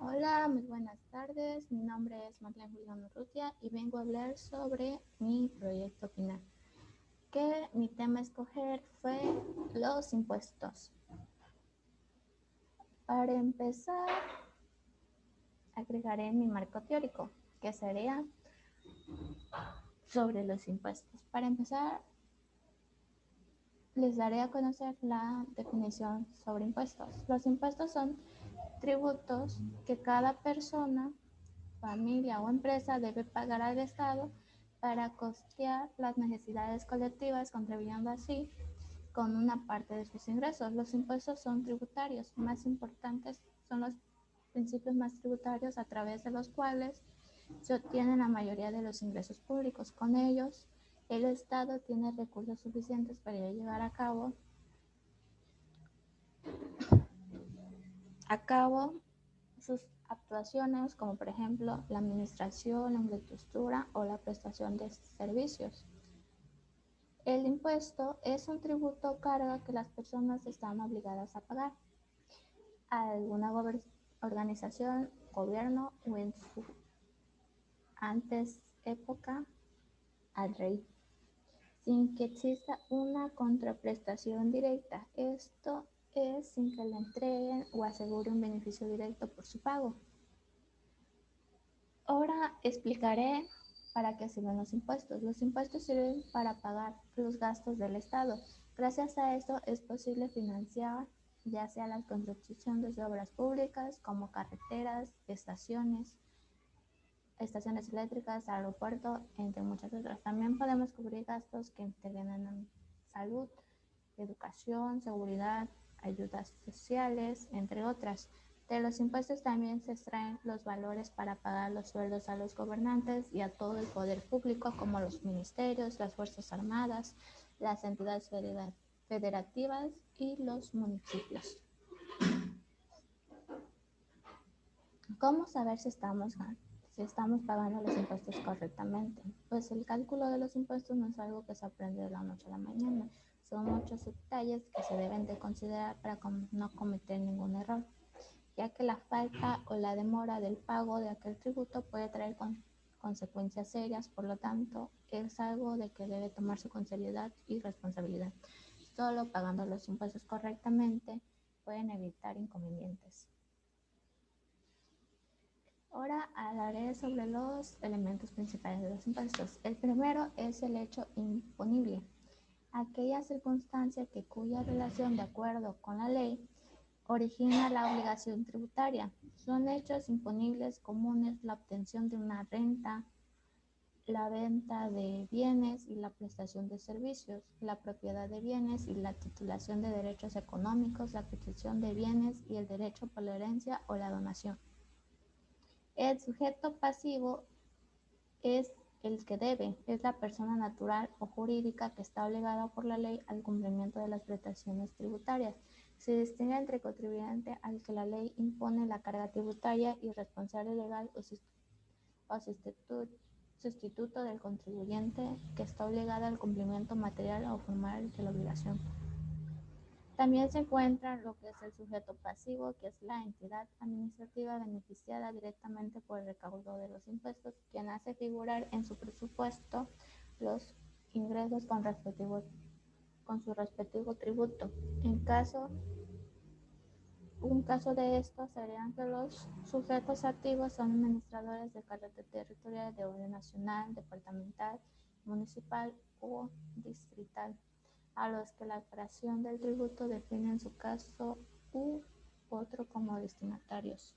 Hola, muy buenas tardes. Mi nombre es Marlene Julián Urrutia y vengo a hablar sobre mi proyecto final. Que mi tema a escoger fue los impuestos. Para empezar, agregaré mi marco teórico, que sería sobre los impuestos. Para empezar, les daré a conocer la definición sobre impuestos. Los impuestos son tributos que cada persona, familia o empresa debe pagar al Estado para costear las necesidades colectivas, contribuyendo así con una parte de sus ingresos. Los impuestos son tributarios más importantes, son los principios más tributarios a través de los cuales se obtienen la mayoría de los ingresos públicos. Con ellos, el Estado tiene recursos suficientes para llevar a cabo sus actuaciones, como por ejemplo la administración, la infraestructura o la prestación de servicios. El impuesto es un tributo o carga que las personas están obligadas a pagar a alguna organización, gobierno o en su antes época al rey, sin que exista una contraprestación directa. Esto es sin que le entreguen o aseguren un beneficio directo por su pago. Ahora explicaré para qué sirven los impuestos. Los impuestos sirven para pagar los gastos del Estado. Gracias a esto es posible financiar ya sea la construcción de obras públicas como carreteras, estaciones eléctricas, aeropuertos, entre muchas otras. También podemos cubrir gastos que intervienen en salud, educación, seguridad, ayudas sociales, entre otras. De los impuestos también se extraen los valores para pagar los sueldos a los gobernantes y a todo el poder público, como los ministerios, las Fuerzas Armadas, las entidades federativas y los municipios. ¿Cómo saber si estamos pagando los impuestos correctamente? Pues el cálculo de los impuestos no es algo que se aprende de la noche a la mañana. Son muchos detalles que se deben de considerar para no cometer ningún error, ya que la falta o la demora del pago de aquel tributo puede traer consecuencias serias. Por lo tanto, es algo de que debe tomarse con seriedad y responsabilidad. Solo pagando los impuestos correctamente pueden evitar inconvenientes. Ahora hablaré sobre los elementos principales de los impuestos. El primero es el hecho imponible, aquella circunstancia cuya relación de acuerdo con la ley origina la obligación tributaria. Son hechos imponibles comunes la obtención de una renta, la venta de bienes y la prestación de servicios, la propiedad de bienes y la titulación de derechos económicos, la adquisición de bienes y el derecho por la herencia o la donación. El sujeto pasivo es el que debe, es la persona natural o jurídica que está obligada por la ley al cumplimiento de las prestaciones tributarias. Se distingue entre contribuyente al que la ley impone la carga tributaria y responsable legal o sustituto del contribuyente que está obligado al cumplimiento material o formal de la obligación. También se encuentra lo que es el sujeto pasivo, que es la entidad administrativa beneficiada directamente por el recaudo de los impuestos, quien hace figurar en su presupuesto los ingresos con su respectivo tributo. Un caso de esto serían que los sujetos activos son administradores de carreteras territoriales de orden nacional, departamental, municipal o distrital, a los que la creación del tributo define en su caso u otro como destinatarios.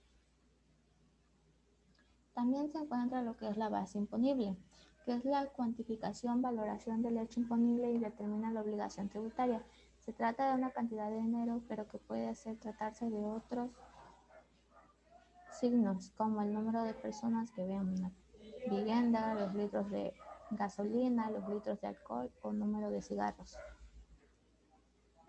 También se encuentra lo que es la base imponible, que es la cuantificación, valoración del hecho imponible y determina la obligación tributaria. Se trata de una cantidad de dinero, pero que puede tratarse de otros signos, como el número de personas que vean una vivienda, los litros de gasolina, los litros de alcohol o número de cigarros.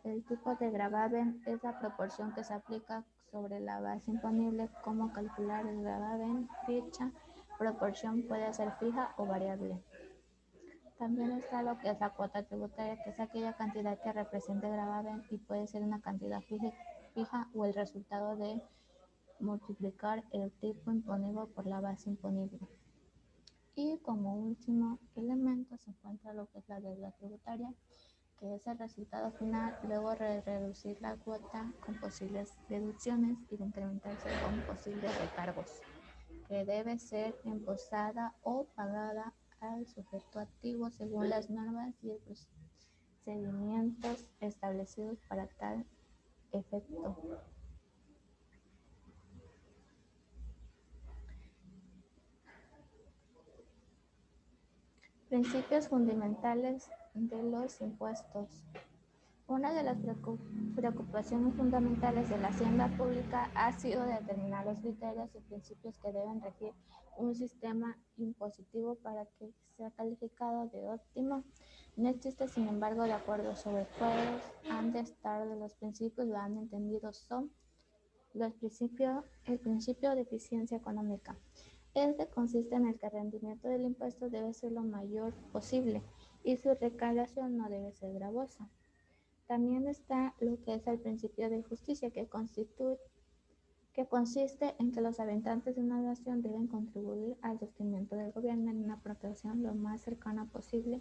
El tipo de gravamen es la proporción que se aplica sobre la base imponible. Cómo calcular el gravamen. Dicha proporción puede ser fija o variable. También está lo que es la cuota tributaria, que es aquella cantidad que representa el gravamen y puede ser una cantidad fija o el resultado de multiplicar el tipo imponible por la base imponible. Y como último elemento se encuentra lo que es la deuda tributaria, que es el resultado final luego de reducir la cuota con posibles deducciones y de incrementarse con posibles recargos, que debe ser impostada o pagada al sujeto activo según las normas y procedimientos establecidos para tal efecto. Principios fundamentales de los impuestos. Una de las preocupaciones fundamentales de la hacienda pública ha sido determinar los criterios y principios que deben regir un sistema impositivo para que sea calificado de óptimo. No existe, sin embargo, de acuerdo sobre cuáles han de estar de los principios lo han entendido son el principio de eficiencia económica. Este consiste en el que el rendimiento del impuesto debe ser lo mayor posible y su recaudación no debe ser gravosa. También está lo que es el principio de justicia, que consiste en que los habitantes de una nación deben contribuir al sostenimiento del gobierno en una proporción lo más cercana posible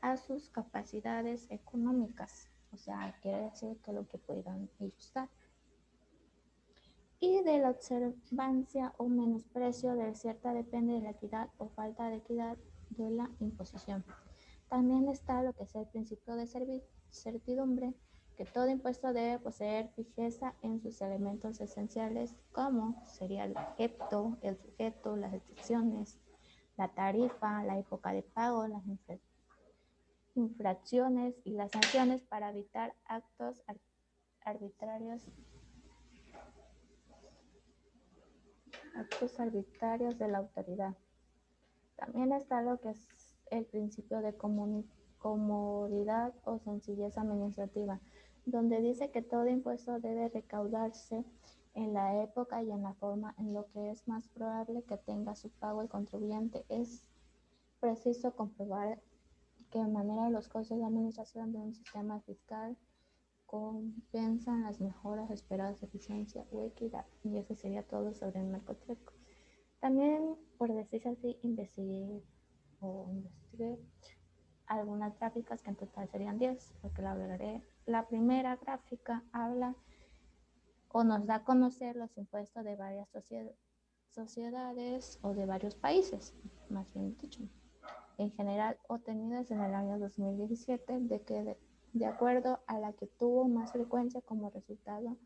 a sus capacidades económicas. O sea, quiere decir que lo que puedan ellos dar. Y de la observancia o menosprecio de cierta depende de la equidad o falta de equidad de la imposición. También está lo que es el principio de certidumbre, que todo impuesto debe poseer fijeza en sus elementos esenciales, como sería el objeto, el sujeto, las restricciones, la tarifa, la época de pago, las infracciones y las sanciones para evitar actos arbitrarios de la autoridad. También está lo que es el principio de comodidad o sencillez administrativa, donde dice que todo impuesto debe recaudarse en la época y en la forma en lo que es más probable que tenga su pago el contribuyente. Es preciso comprobar que de manera los costos de administración de un sistema fiscal compensan las mejoras esperadas de eficiencia o equidad. Y eso sería todo sobre el marco teórico. También, por decirse así, investigué algunas gráficas que en total serían 10, porque la hablaré. La primera gráfica habla o nos da a conocer los impuestos de varias sociedades o de varios países, más bien dicho, en general obtenidas en el año 2017, de acuerdo a la que tuvo más frecuencia como resultado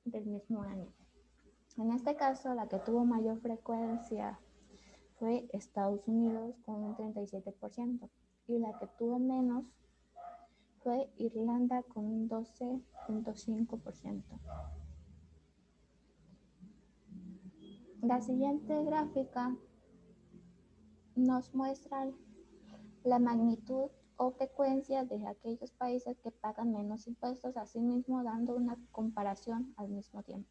del mismo año. En este caso, la que tuvo mayor frecuencia fue Estados Unidos con un 37% y la que tuvo menos fue Irlanda con un 12.5%. La siguiente gráfica nos muestra la magnitud o frecuencia de aquellos países que pagan menos impuestos, asimismo dando una comparación al mismo tiempo.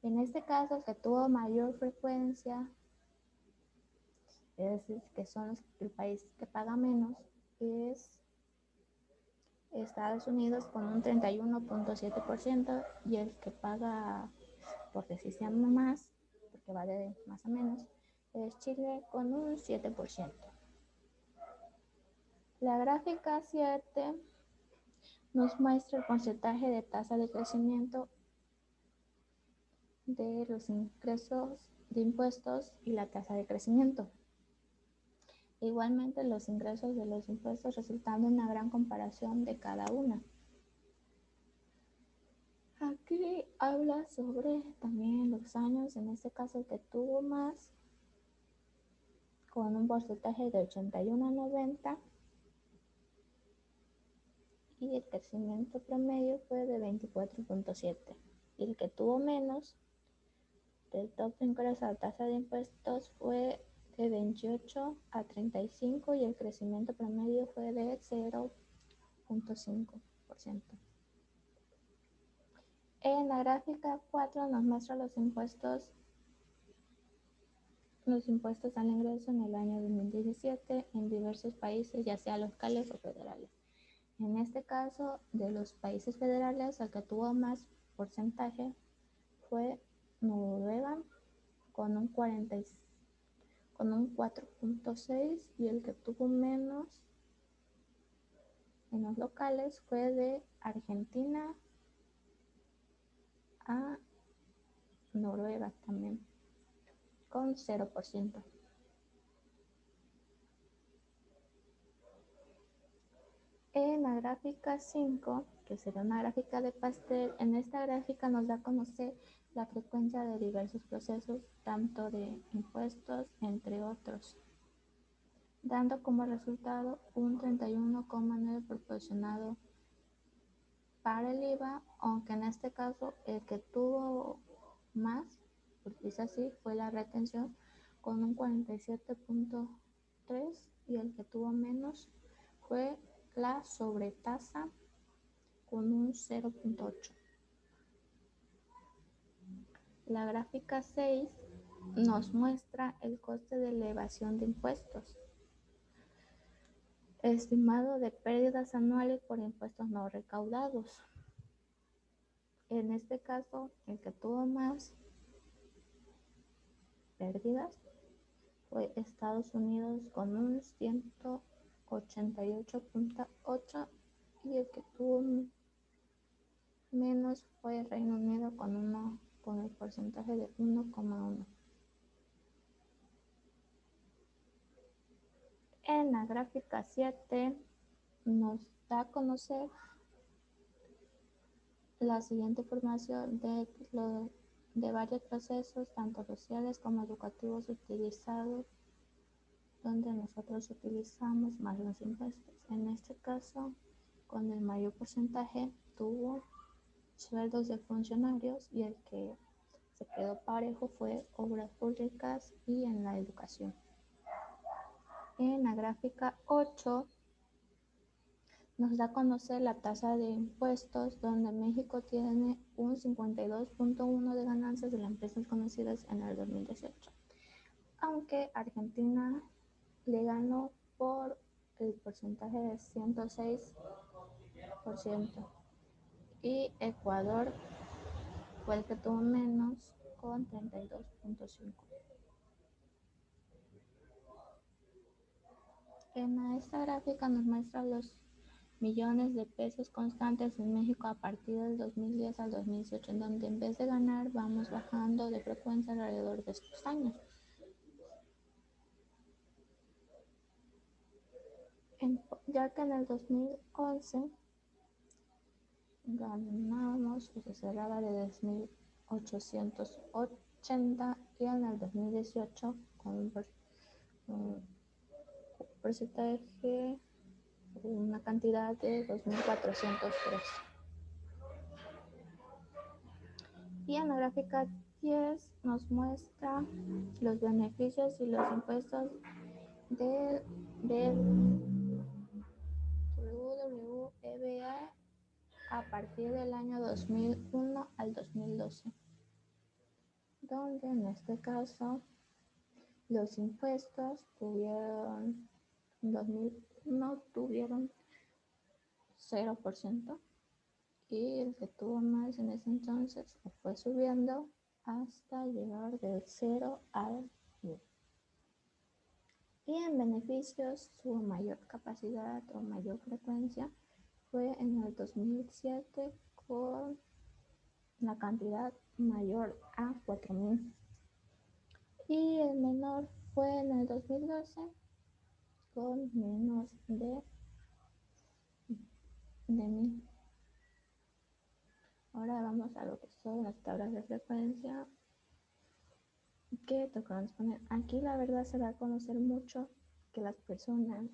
En este caso, el que tuvo mayor frecuencia, es decir, que son el país que paga menos, es Estados Unidos con un 31.7% y el que paga, por decirse más, porque va de más a menos, es Chile con un 7%. La gráfica 7 nos muestra el porcentaje de tasa de crecimiento de los ingresos de impuestos y la tasa de crecimiento. Igualmente los ingresos de los impuestos resultando en una gran comparación de cada una. Aquí habla sobre también los años, en este caso el que tuvo más, con un porcentaje de 81 a 90, y el crecimiento promedio fue de 24.7. Y el que tuvo menos, del top de ingresos a tasa de impuestos, fue de 28 a 35 y el crecimiento promedio fue de 0.5%. En la gráfica 4 nos muestra los impuestos al ingreso en el año 2017 en diversos países, ya sea locales o federales. En este caso, de los países federales, el que tuvo más porcentaje fue Noruega con un 4.6 y el que tuvo menos en los locales fue de Argentina a Noruega también con 0%. En la gráfica 5, que será una gráfica de pastel, en esta gráfica nos da a conocer la frecuencia de diversos procesos, tanto de impuestos, entre otros, dando como resultado un 31,9 proporcionado para el IVA, aunque en este caso el que tuvo más, porque es así, fue la retención con un 47.3 y el que tuvo menos fue la sobretasa con un 0.8. La gráfica 6 nos muestra el coste de elevación de impuestos, estimado de pérdidas anuales por impuestos no recaudados. En este caso, el que tuvo más pérdidas fue Estados Unidos con un 188.8 y el que tuvo menos fue Reino Unido con el porcentaje de 1,1. En la gráfica 7 nos da a conocer la siguiente información de varios procesos, tanto sociales como educativos, utilizados, donde nosotros utilizamos más los impuestos. En este caso, con el mayor porcentaje tuvo sueldos de funcionarios y el que se quedó parejo fue obras públicas y en la educación. En la gráfica 8 nos da a conocer la tasa de impuestos, donde México tiene un 52.1 de ganancias de las empresas conocidas en el 2018, aunque Argentina le ganó por el porcentaje de 106% y Ecuador fue el que tuvo menos con 32.5. En esta gráfica nos muestra los millones de pesos constantes en México a partir del 2010 al 2018, en donde en vez de ganar vamos bajando de frecuencia alrededor de estos años. Ya que en el 2011 ganamos o se cerraba de 2.880 y en el 2018 con un porcentaje, una cantidad de 2.403. Y en la gráfica 10 nos muestra los beneficios y los impuestos del WWEBA a partir del año 2001 al 2012, donde en este caso los impuestos en 2001 tuvieron 0% y el que tuvo más en ese entonces fue subiendo hasta llegar del 0 al 1. Y en beneficios, su mayor capacidad o mayor frecuencia fue en el 2007 con la cantidad mayor a 4.000. Y el menor fue en el 2012 con menos de 1.000. Ahora vamos a lo que son las tablas de frecuencia que tocamos poner. Aquí la verdad se da a conocer mucho que las personas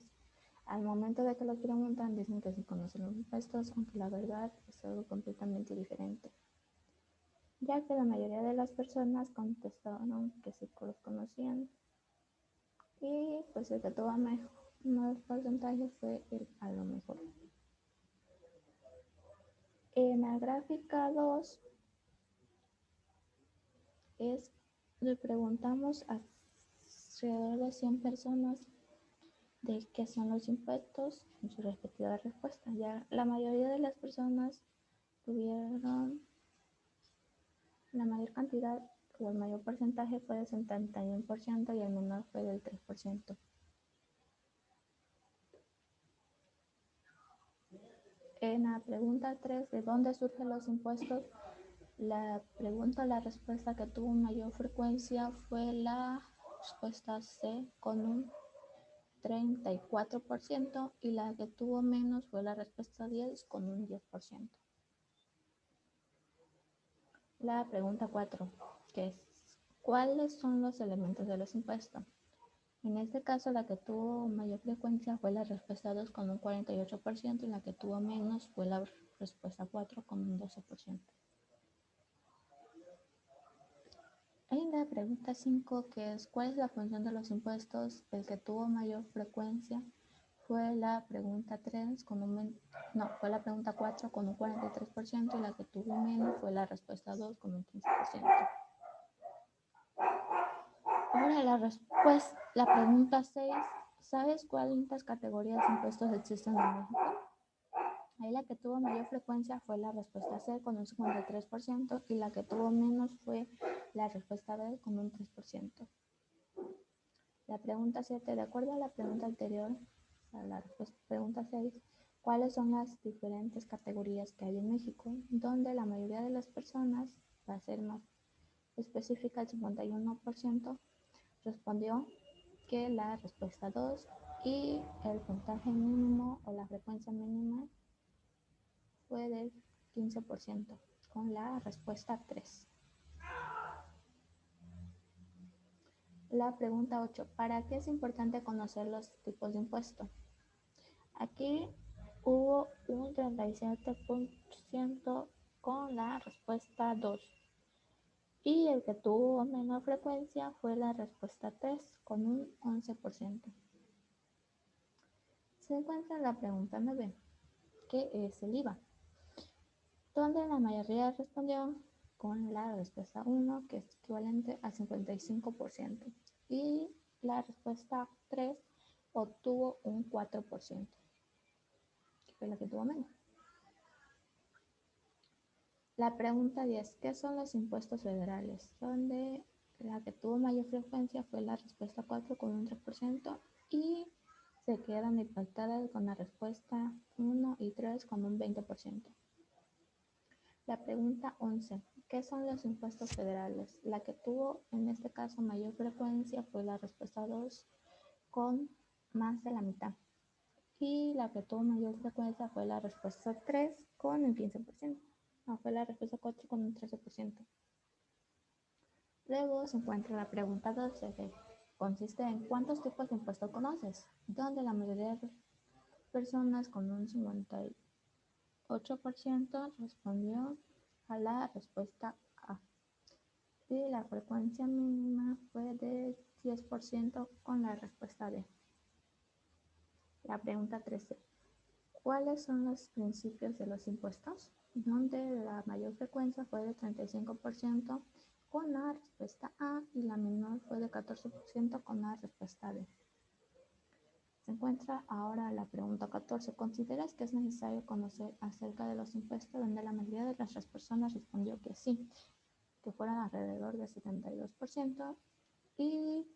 al momento de que los preguntan dicen que sí conocen los impuestos, aunque la verdad es algo completamente diferente, ya que la mayoría de las personas contestaron que sí los conocían y pues el que tuvo más porcentaje fue el a lo mejor. En la gráfica 2 le preguntamos a alrededor de 100 personas de qué son los impuestos en su respectiva respuesta. Ya la mayoría de las personas tuvieron La mayor cantidad o el mayor porcentaje fue del 71% y el menor fue del 3%. En la pregunta 3, ¿de dónde surgen los impuestos? La respuesta que tuvo mayor frecuencia fue la respuesta C con un 34% y la que tuvo menos fue la respuesta 10 con un 10%. La pregunta 4, que es, ¿cuáles son los elementos de los impuestos? En este caso, la que tuvo mayor frecuencia fue la respuesta 2 con un 48% y la que tuvo menos fue la respuesta 4 con un 12%. En la pregunta 5, que es ¿cuál es la función de los impuestos? El que tuvo mayor frecuencia fue la pregunta 3 fue la pregunta 4 con un 43% y la que tuvo menos fue la respuesta 2 con un 15%. Ahora la pregunta 6, ¿sabes cuántas categorías de impuestos existen en México? Ahí la que tuvo mayor frecuencia fue la respuesta C con un 53% y la que tuvo menos fue la respuesta B con un 3%. La pregunta 7, de acuerdo a la pregunta anterior, a la pregunta 6, ¿cuáles son las diferentes categorías que hay en México? Donde la mayoría de las personas, para ser más específica, el 51% respondió que la respuesta 2 y el puntaje mínimo o la frecuencia mínima fue del 15% con la respuesta 3. La pregunta 8, ¿para qué es importante conocer los tipos de impuestos? Aquí hubo un 37% con la respuesta 2 y el que tuvo menor frecuencia fue la respuesta 3 con un 11%. Se encuentra la pregunta 9, ¿qué es el IVA? Donde la mayoría respondió con la respuesta 1, que es equivalente al 55%, y la respuesta 3 obtuvo un 4%, que fue la que tuvo menos. La pregunta 10, ¿qué son los impuestos federales? Donde la que tuvo mayor frecuencia fue la respuesta 4 con un 3% y se quedan empatadas con la respuesta 1 y 3 con un 20%. La pregunta 11, ¿qué son los impuestos federales? La que tuvo en este caso mayor frecuencia fue la respuesta 2 con más de la mitad. Y la que tuvo mayor frecuencia fue la respuesta 3 con el 15%. No, fue la respuesta 4 con un 13%. Luego se encuentra la pregunta 12, que consiste en ¿cuántos tipos de impuestos conoces? Donde la mayoría de personas con un 58% respondió a la respuesta A. Y la frecuencia mínima fue de 10% con la respuesta D. La pregunta 13. ¿Cuáles son los principios de los impuestos? Donde la mayor frecuencia fue de 35% con la respuesta A y la menor fue de 14% con la respuesta D. Se encuentra ahora la pregunta 14. ¿Consideras que es necesario conocer acerca de los impuestos? Donde la mayoría de las personas respondió que sí, que fueran alrededor del 72%, y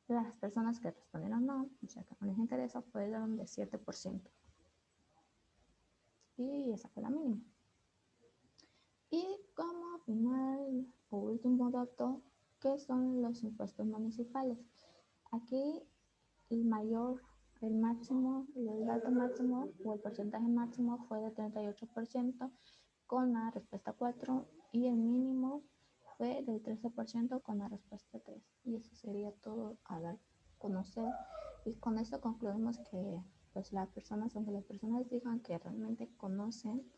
las personas que respondieron no, o sea que no les interesa, fueron de 7%. Y esa fue la mínima. Y como final o último dato, ¿qué son los impuestos municipales? Aquí el máximo, el dato máximo o el porcentaje máximo fue de 38% con la respuesta 4 y el mínimo fue del 13% con la respuesta 3. Y eso sería todo a dar a conocer. Y con esto concluimos que pues aunque las personas digan que realmente conocen,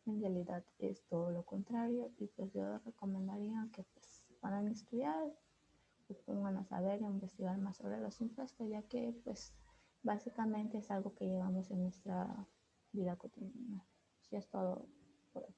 en realidad es todo lo contrario. Y pues yo recomendaría que pues puedan estudiar, y pongan a saber e investigar más sobre los impuestos, ya que pues básicamente es algo que llevamos en nuestra vida cotidiana. Así es todo por hoy.